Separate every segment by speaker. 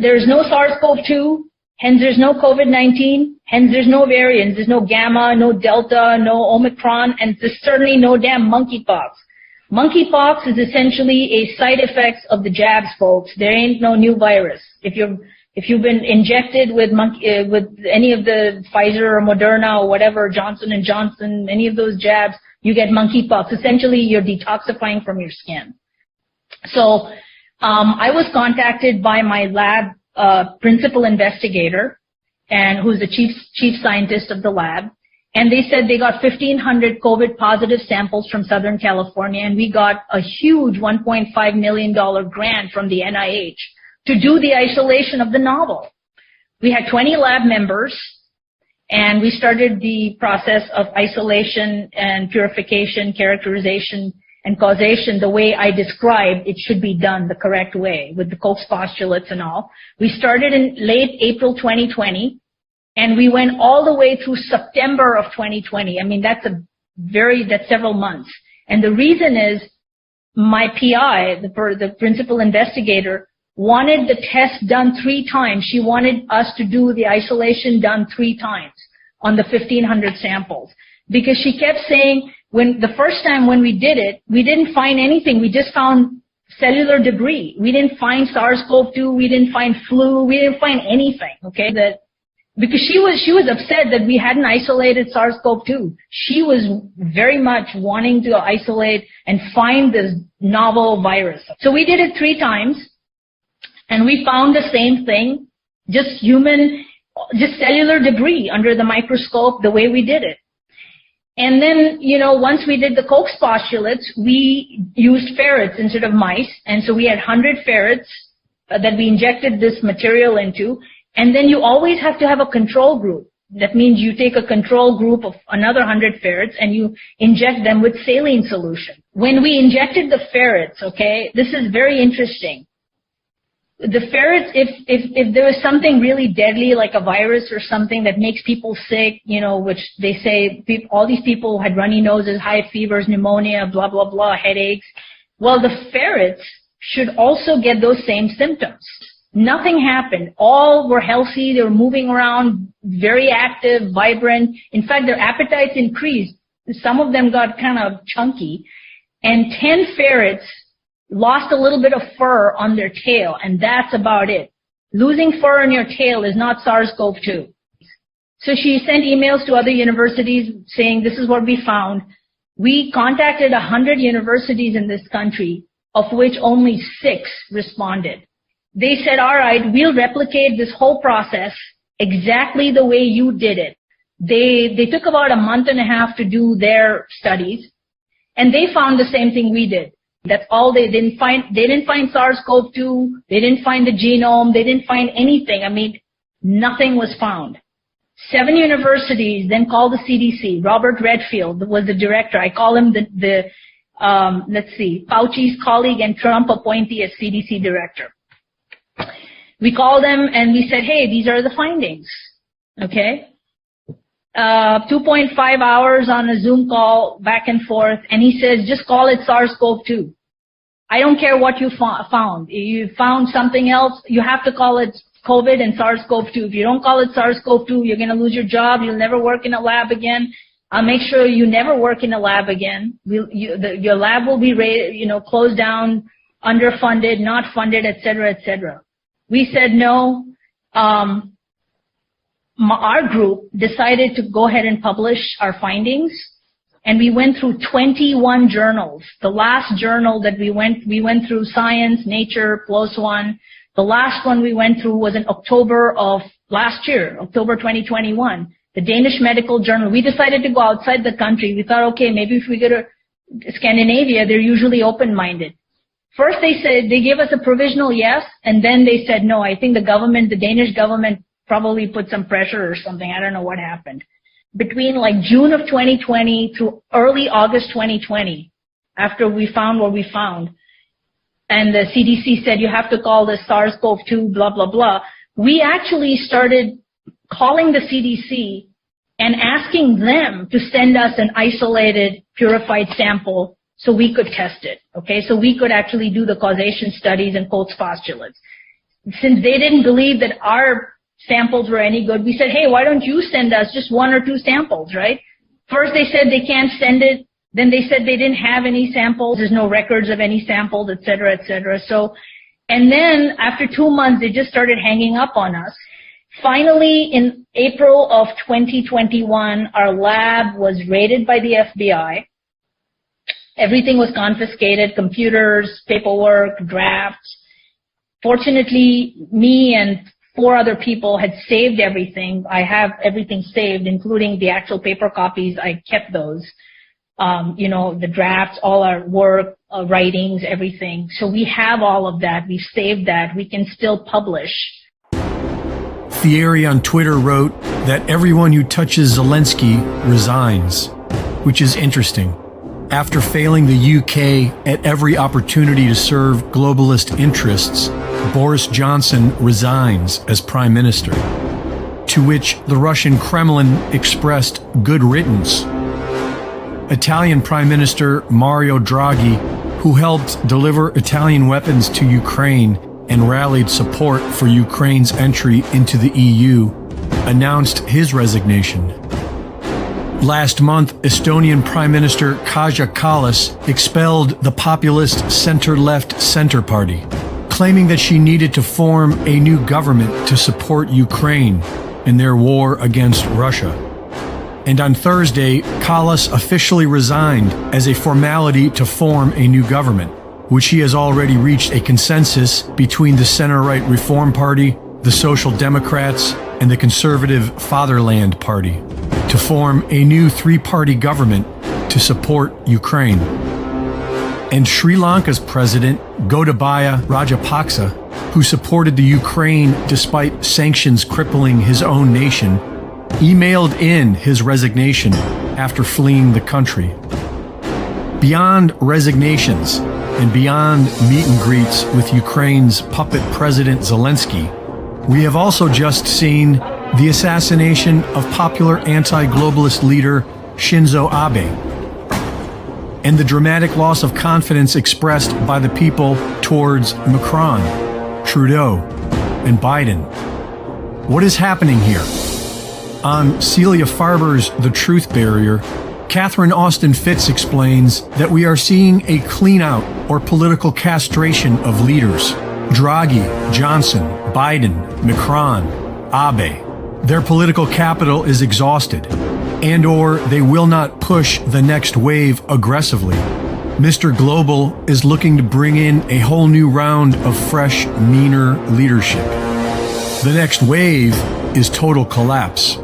Speaker 1: There's no SARS-CoV-2, hence there's no COVID-19, hence there's no variants. There's no Gamma, no Delta, no Omicron, and there's certainly no damn monkeypox. Monkeypox is essentially a side effect of the jabs, folks. There ain't no new virus. If you've been injected with any of the Pfizer or Moderna or whatever, Johnson & Johnson, any of those jabs, you get monkeypox. Essentially, you're detoxifying from your skin. So I was contacted by my lab principal investigator, and who's the chief scientist of the lab, and they said they got 1,500 COVID positive samples from Southern California, and we got a huge $1.5 million grant from the NIH to do the isolation of the novel. We had 20 lab members, and we started the process of isolation and purification, characterization, and causation the way I described it should be done, the correct way, with the Koch's postulates and all. We started in late April 2020, and we went all the way through September of 2020. I mean, that's several months. And the reason is my PI, the principal investigator, wanted the test done 3 times. She wanted us to do the isolation done 3 times on the 1,500 samples. Because she kept saying, the first time when we did it, we didn't find anything. We just found cellular debris. We didn't find SARS-CoV-2. We didn't find flu. We didn't find anything, okay? Because she was upset that we hadn't isolated SARS-CoV-2. She was very much wanting to isolate and find this novel virus. So we did it 3 times, and we found the same thing, just cellular debris under the microscope the way we did it. And then, once we did the Koch's postulates, we used ferrets instead of mice. And so we had 100 ferrets that we injected this material into. And then you always have to have a control group. That means you take a control group of another 100 ferrets and you inject them with saline solution. When we injected the ferrets, okay, this is very interesting. The ferrets, if there was something really deadly like a virus or something that makes people sick, which they say all these people had runny noses, high fevers, pneumonia, blah, blah, blah, headaches. Well, the ferrets should also get those same symptoms. Nothing happened. All were healthy. They were moving around, very active, vibrant. In fact, their appetites increased. Some of them got kind of chunky. And 10 ferrets lost a little bit of fur on their tail, and that's about it. Losing fur on your tail is not SARS-CoV-2. So she sent emails to other universities saying this is what we found. We contacted 100 universities in this country, of which only 6 responded. They said, all right, we'll replicate this whole process exactly the way you did it. They took about a month and a half to do their studies, and they found the same thing we did. That's all. They didn't find SARS-CoV-2. They didn't find the genome. They didn't find anything. I mean, nothing was found. 7 universities then called the CDC. Robert Redfield was the director. I call him Fauci's colleague and Trump appointee as CDC director. We called them and we said, hey, these are the findings. Okay. 2.5 hours on a Zoom call back and forth, and he says, just call it SARS-CoV-2. I don't care what you found. You found something else, you have to call it COVID and SARS-CoV-2. If you don't call it SARS-CoV-2, you're going to lose your job. You'll never work in a lab again. I'll make sure you never work in a lab again. Your lab will be closed down, underfunded, not funded, et cetera, et cetera. We said no. Our group decided to go ahead and publish our findings, and we went through 21 journals. The last journal that we went through Science, Nature, PLOS One. The last one we went through was in October of last year, October 2021, the Danish Medical Journal. We decided to go outside the country. We thought, okay, maybe if we go to Scandinavia, they're usually open-minded. First they said, they gave us a provisional yes, and then they said no. I think the Danish government probably put some pressure or something. I don't know what happened. Between like June of 2020 through early August 2020, after we found what we found, and the CDC said you have to call this SARS-CoV-2, blah, blah, blah, we actually started calling the CDC and asking them to send us an isolated, purified sample so we could test it, okay? So we could actually do the causation studies and Koch's postulates. since they didn't believe that our samples were any good, we said, hey, why don't you send us just 1 or 2 samples, right? First they said they can't send it. Then they said they didn't have any samples. There's no records of any samples, et cetera, et cetera. So, and then after 2 months, they just started hanging up on us. Finally, in April of 2021, our lab was raided by the FBI. Everything was confiscated, computers, paperwork, drafts. Fortunately, me and 4 other people had saved everything. I have everything saved, including the actual paper copies. I kept those. The drafts, all our work, writings, everything. So we have all of that. We've saved that. We can still publish.
Speaker 2: Thierry on Twitter wrote that everyone who touches Zelensky resigns, which is interesting. After failing the UK at every opportunity to serve globalist interests, Boris Johnson resigns as Prime Minister, to which the Russian Kremlin expressed good riddance. Italian Prime Minister Mario Draghi, who helped deliver Italian weapons to Ukraine and rallied support for Ukraine's entry into the EU, announced his resignation. Last month, Estonian Prime Minister Kaja Kallas expelled the populist center-left Center Party, claiming that she needed to form a new government to support Ukraine in their war against Russia. And on Thursday, Kallas officially resigned as a formality to form a new government, which he has already reached a consensus between the center-right Reform Party, the Social Democrats, and the conservative Fatherland Party, to form a new 3-party government to support Ukraine. And Sri Lanka's president, Gotabaya Rajapaksa, who supported the Ukraine despite sanctions crippling his own nation, emailed in his resignation after fleeing the country. Beyond resignations and beyond meet and greets with Ukraine's puppet President Zelensky, we have also just seen the assassination of popular anti-globalist leader Shinzo Abe, and the dramatic loss of confidence expressed by the people towards Macron, Trudeau, and Biden. What is happening here? On Celia Farber's The Truth Barrier, Catherine Austin Fitz explains that we are seeing a clean-out or political castration of leaders. Draghi, Johnson, Biden, Macron, Abe. Their political capital is exhausted, and/or they will not push the next wave aggressively. Mr. Global is looking to bring in a whole new round of fresh, meaner leadership. The next wave is total collapse.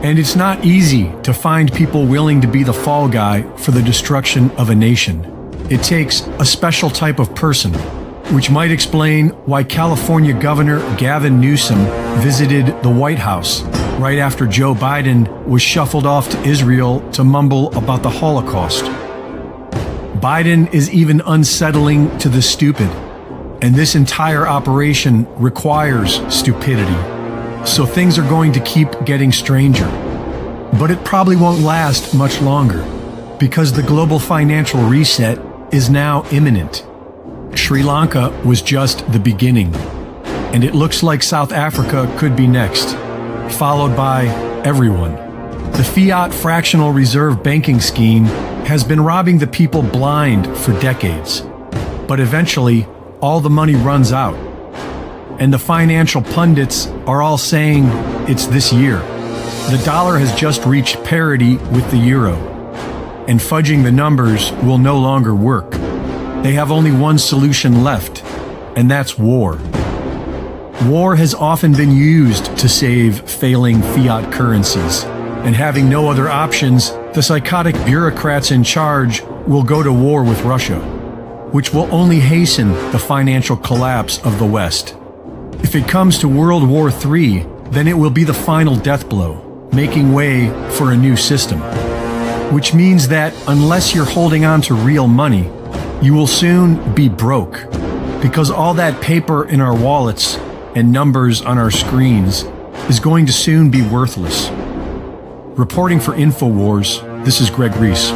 Speaker 2: And it's not easy to find people willing to be the fall guy for the destruction of a nation. It takes a special type of person, which might explain why California Governor Gavin Newsom visited the White House right after Joe Biden was shuffled off to Israel to mumble about the Holocaust. Biden is even unsettling to the stupid, and this entire operation requires stupidity. So things are going to keep getting stranger. But it probably won't last much longer, because the global financial reset is now imminent. Sri Lanka was just the beginning, and it looks like South Africa could be next, followed by everyone. The fiat fractional reserve banking scheme has been robbing the people blind for decades, but eventually all the money runs out. And the financial pundits are all saying it's this year. The dollar has just reached parity with the euro, and fudging the numbers will no longer work. They have only one solution left, and that's war. War has often been used to save failing fiat currencies, and having no other options, the psychotic bureaucrats in charge will go to war with Russia, which will only hasten the financial collapse of the West. If it comes to World War III, then it will be the final death blow, making way for a new system. Which means that unless you're holding on to real money, you will soon be broke, because all that paper in our wallets and numbers on our screens is going to soon be worthless. Reporting for InfoWars, this is Greg Reese.